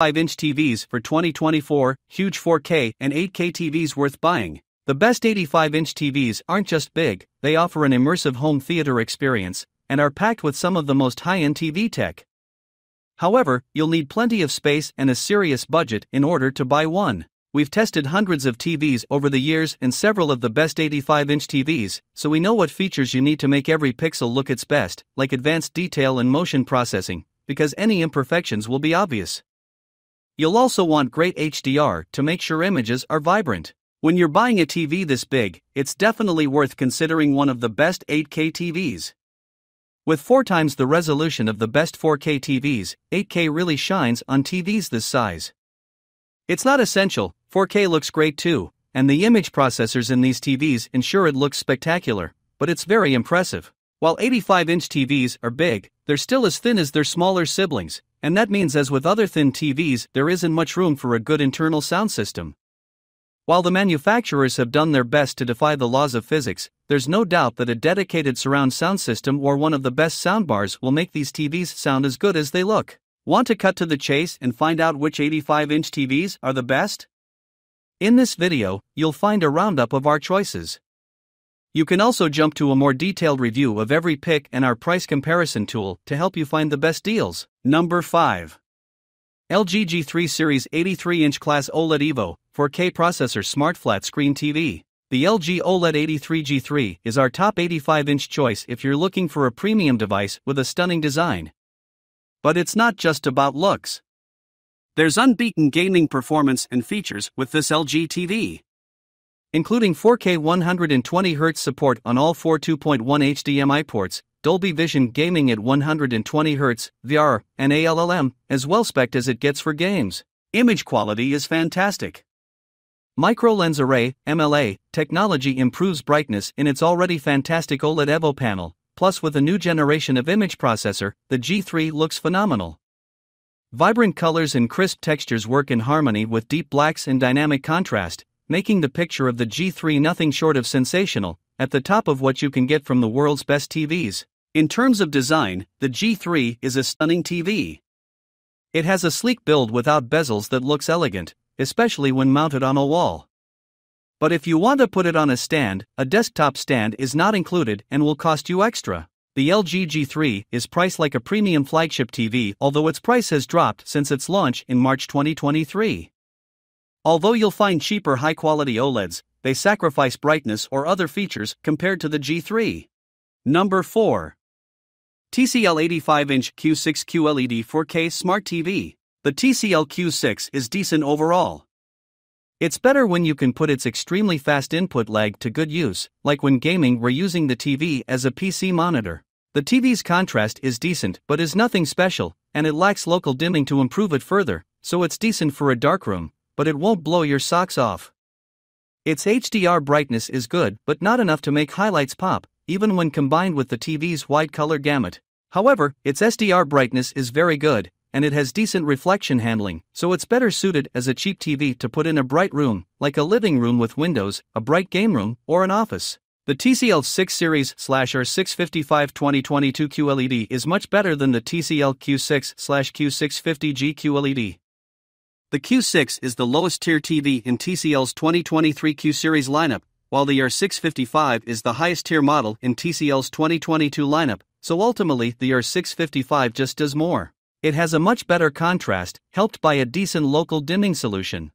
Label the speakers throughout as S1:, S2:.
S1: 85-inch TVs for 2024, huge 4K and 8K TVs worth buying. The best 85-inch TVs aren't just big, they offer an immersive home theater experience, and are packed with some of the most high-end TV tech. However, you'll need plenty of space and a serious budget in order to buy one. We've tested hundreds of TVs over the years and several of the best 85-inch TVs, so we know what features you need to make every pixel look its best, like advanced detail and motion processing, because any imperfections will be obvious. You'll also want great HDR to make sure images are vibrant. When you're buying a TV this big, it's definitely worth considering one of the best 8K TVs. With 4 times the resolution of the best 4K TVs, 8K really shines on TVs this size. It's not essential, 4K looks great too, and the image processors in these TVs ensure it looks spectacular, but it's very impressive. While 85-inch TVs are big, they're still as thin as their smaller siblings, and that means as with other thin TVs, there isn't much room for a good internal sound system. While the manufacturers have done their best to defy the laws of physics, there's no doubt that a dedicated surround sound system or one of the best soundbars will make these TVs sound as good as they look. Want to cut to the chase and find out which 85-inch TVs are the best? In this video, you'll find a roundup of our choices. You can also jump to a more detailed review of every pick and our price comparison tool to help you find the best deals. Number 5. LG G3 Series 83-inch class OLED Evo, 4K processor smart flat screen TV. The LG OLED 83 G3 is our top 85-inch choice if you're looking for a premium device with a stunning design. But it's not just about looks. There's unbeaten gaming performance and features with this LG TV. Including 4K 120Hz support on all 4 2.1 HDMI ports, Dolby Vision gaming at 120Hz, VR, and ALLM, as well-specced as it gets for games. Image quality is fantastic. Micro Lens Array, MLA, technology improves brightness in its already fantastic OLED Evo panel, plus with a new generation of image processor, the G3 looks phenomenal. Vibrant colors and crisp textures work in harmony with deep blacks and dynamic contrast, making the picture of the G3 nothing short of sensational, at the top of what you can get from the world's best TVs. In terms of design, the G3 is a stunning TV. It has a sleek build without bezels that looks elegant, especially when mounted on a wall. But if you want to put it on a stand, a desktop stand is not included and will cost you extra. The LG G3 is priced like a premium flagship TV, although its price has dropped since its launch in March 2023. Although you'll find cheaper high-quality OLEDs, they sacrifice brightness or other features compared to the G3. Number 4. TCL 85-inch Q6 QLED 4K Smart TV. The TCL Q6 is decent overall. It's better when you can put its extremely fast input lag to good use, like when gaming we're using the TV as a PC monitor. The TV's contrast is decent but is nothing special, and it lacks local dimming to improve it further, so it's decent for a darkroom, but it won't blow your socks off. Its HDR brightness is good but not enough to make highlights pop, even when combined with the TV's wide color gamut. However, its SDR brightness is very good, and it has decent reflection handling, so it's better suited as a cheap TV to put in a bright room, like a living room with windows, a bright game room, or an office. The TCL 6 Series/R655 2022 QLED is much better than the TCL Q6/Q650G QLED. The Q6 is the lowest tier TV in TCL's 2023 Q series lineup, while the R655 is the highest tier model in TCL's 2022 lineup, so ultimately the R655 just does more. It has a much better contrast, helped by a decent local dimming solution.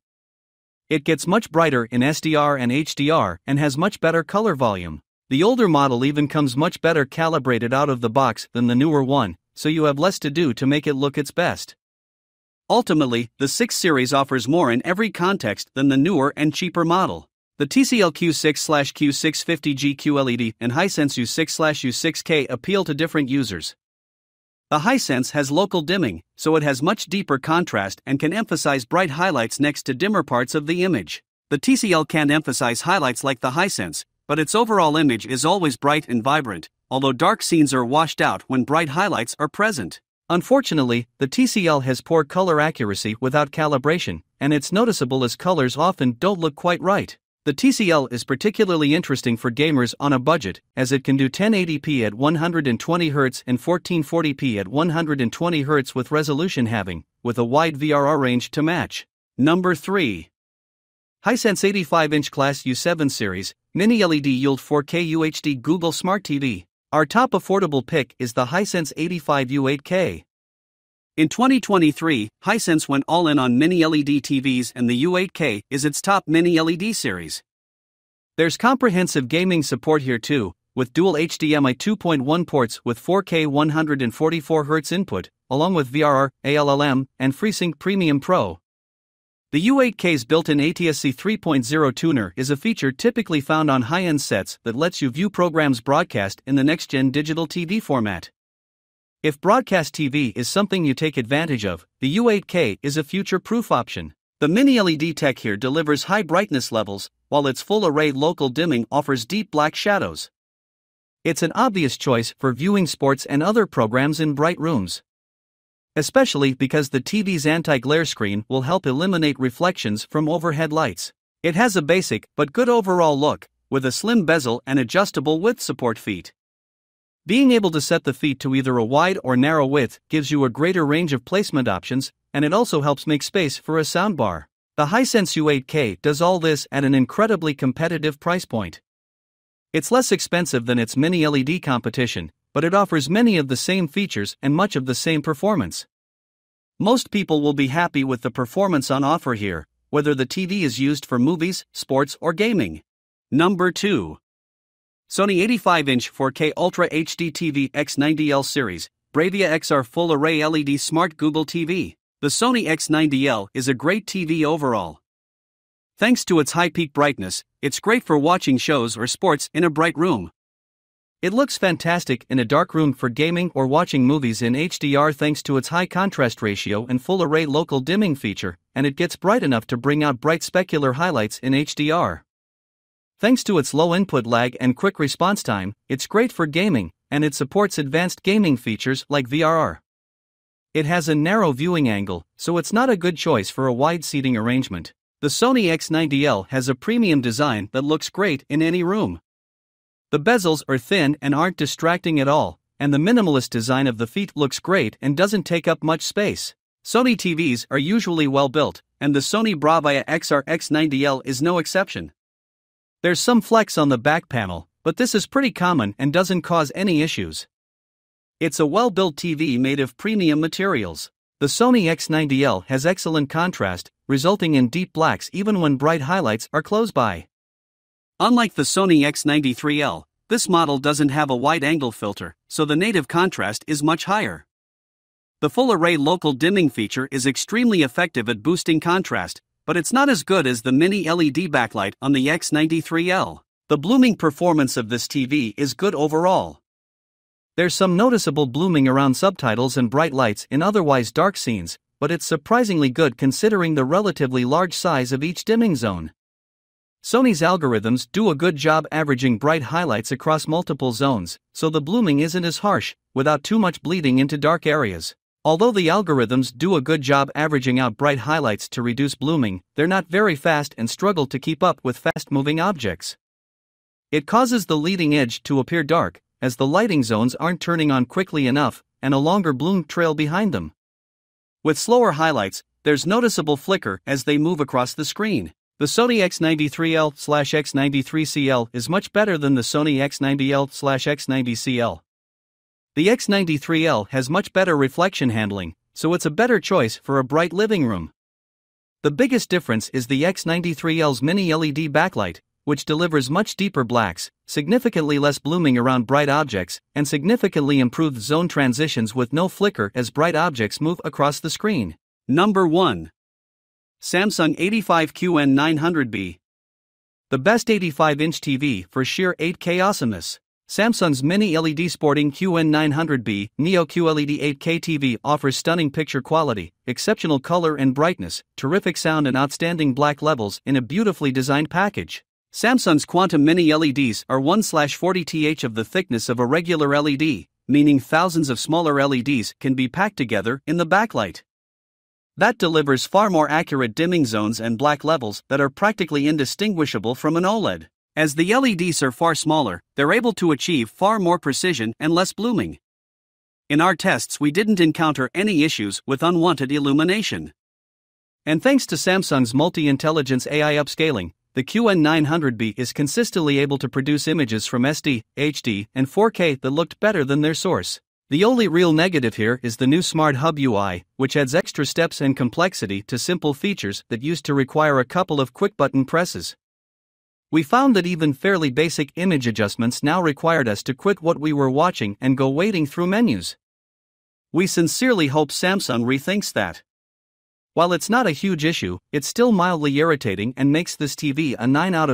S1: It gets much brighter in SDR and HDR and has much better color volume. The older model even comes much better calibrated out of the box than the newer one, so you have less to do to make it look its best. Ultimately, the 6 series offers more in every context than the newer and cheaper model. The TCL Q6/Q650G QLED and Hisense U6/U6K appeal to different users. The Hisense has local dimming, so it has much deeper contrast and can emphasize bright highlights next to dimmer parts of the image. The TCL can't emphasize highlights like the Hisense, but its overall image is always bright and vibrant, although dark scenes are washed out when bright highlights are present. Unfortunately, the TCL has poor color accuracy without calibration, and it's noticeable as colors often don't look quite right. The TCL is particularly interesting for gamers on a budget, as it can do 1080p at 120Hz and 1440p at 120Hz with resolution halving, with a wide VRR range to match. Number 3. Hisense 85-inch Class U7 Series, Mini LED ULED 4K UHD Google Smart TV. Our top affordable pick is the Hisense 85 U8K. In 2023, Hisense went all in on mini LED TVs, and the U8K is its top mini LED series. There's comprehensive gaming support here too, with dual HDMI 2.1 ports with 4K 144Hz input, along with VRR, ALLM, and FreeSync Premium Pro. The U8K's built-in ATSC 3.0 tuner is a feature typically found on high-end sets that lets you view programs broadcast in the next-gen digital TV format. If broadcast TV is something you take advantage of, the U8K is a future-proof option. The mini LED tech here delivers high brightness levels, while its full-array local dimming offers deep black shadows. It's an obvious choice for viewing sports and other programs in bright rooms, especially because the TV's anti-glare screen will help eliminate reflections from overhead lights. It has a basic but good overall look, with a slim bezel and adjustable width support feet. Being able to set the feet to either a wide or narrow width gives you a greater range of placement options, and it also helps make space for a soundbar. The Hisense U8K does all this at an incredibly competitive price point. It's less expensive than its mini LED competition, but it offers many of the same features and much of the same performance. Most people will be happy with the performance on offer here, whether the TV is used for movies, sports, or gaming. Number 2. Sony 85-inch 4K Ultra HD TV X90L Series, Bravia XR Full Array LED Smart Google TV. The Sony X90L is a great TV overall. Thanks to its high peak brightness, it's great for watching shows or sports in a bright room. It looks fantastic in a dark room for gaming or watching movies in HDR thanks to its high contrast ratio and full array local dimming feature, and it gets bright enough to bring out bright specular highlights in HDR. Thanks to its low input lag and quick response time, it's great for gaming, and it supports advanced gaming features like VRR. It has a narrow viewing angle, so it's not a good choice for a wide seating arrangement. The Sony X90L has a premium design that looks great in any room. The bezels are thin and aren't distracting at all, and the minimalist design of the feet looks great and doesn't take up much space. Sony TVs are usually well built, and the Sony Bravia XR X90L is no exception. There's some flex on the back panel, but this is pretty common and doesn't cause any issues. It's a well-built TV made of premium materials. The Sony X90L has excellent contrast, resulting in deep blacks even when bright highlights are close by. Unlike the Sony X93L, this model doesn't have a wide-angle filter, so the native contrast is much higher. The full-array local dimming feature is extremely effective at boosting contrast, but it's not as good as the mini LED backlight on the X93L. The blooming performance of this TV is good overall. There's some noticeable blooming around subtitles and bright lights in otherwise dark scenes, but it's surprisingly good considering the relatively large size of each dimming zone. Sony's algorithms do a good job averaging bright highlights across multiple zones, so the blooming isn't as harsh, without too much bleeding into dark areas. Although the algorithms do a good job averaging out bright highlights to reduce blooming, they're not very fast and struggle to keep up with fast-moving objects. It causes the leading edge to appear dark, as the lighting zones aren't turning on quickly enough, and a longer bloom trail behind them. With slower highlights, there's noticeable flicker as they move across the screen. The Sony X93L/X93CL is much better than the Sony X90L/X90CL. The X93L has much better reflection handling, so it's a better choice for a bright living room. The biggest difference is the X93L's mini LED backlight, which delivers much deeper blacks, significantly less blooming around bright objects, and significantly improved zone transitions with no flicker as bright objects move across the screen. Number 1. Samsung 85QN900B. The best 85-inch TV for sheer 8K awesomeness. Samsung's Mini LED Sporting QN900B Neo QLED 8K TV offers stunning picture quality, exceptional color and brightness, terrific sound and outstanding black levels in a beautifully designed package. Samsung's Quantum Mini LEDs are 1/40th of the thickness of a regular LED, meaning thousands of smaller LEDs can be packed together in the backlight. That delivers far more accurate dimming zones and black levels that are practically indistinguishable from an OLED. As the LEDs are far smaller, they're able to achieve far more precision and less blooming. In our tests, we didn't encounter any issues with unwanted illumination. And thanks to Samsung's multi-intelligence AI upscaling, the QN900B is consistently able to produce images from SD, HD, and 4K that looked better than their source. The only real negative here is the new Smart Hub UI, which adds extra steps and complexity to simple features that used to require a couple of quick button presses. We found that even fairly basic image adjustments now required us to quit what we were watching and go wading through menus. We sincerely hope Samsung rethinks that. While it's not a huge issue, it's still mildly irritating and makes this TV a 9 out of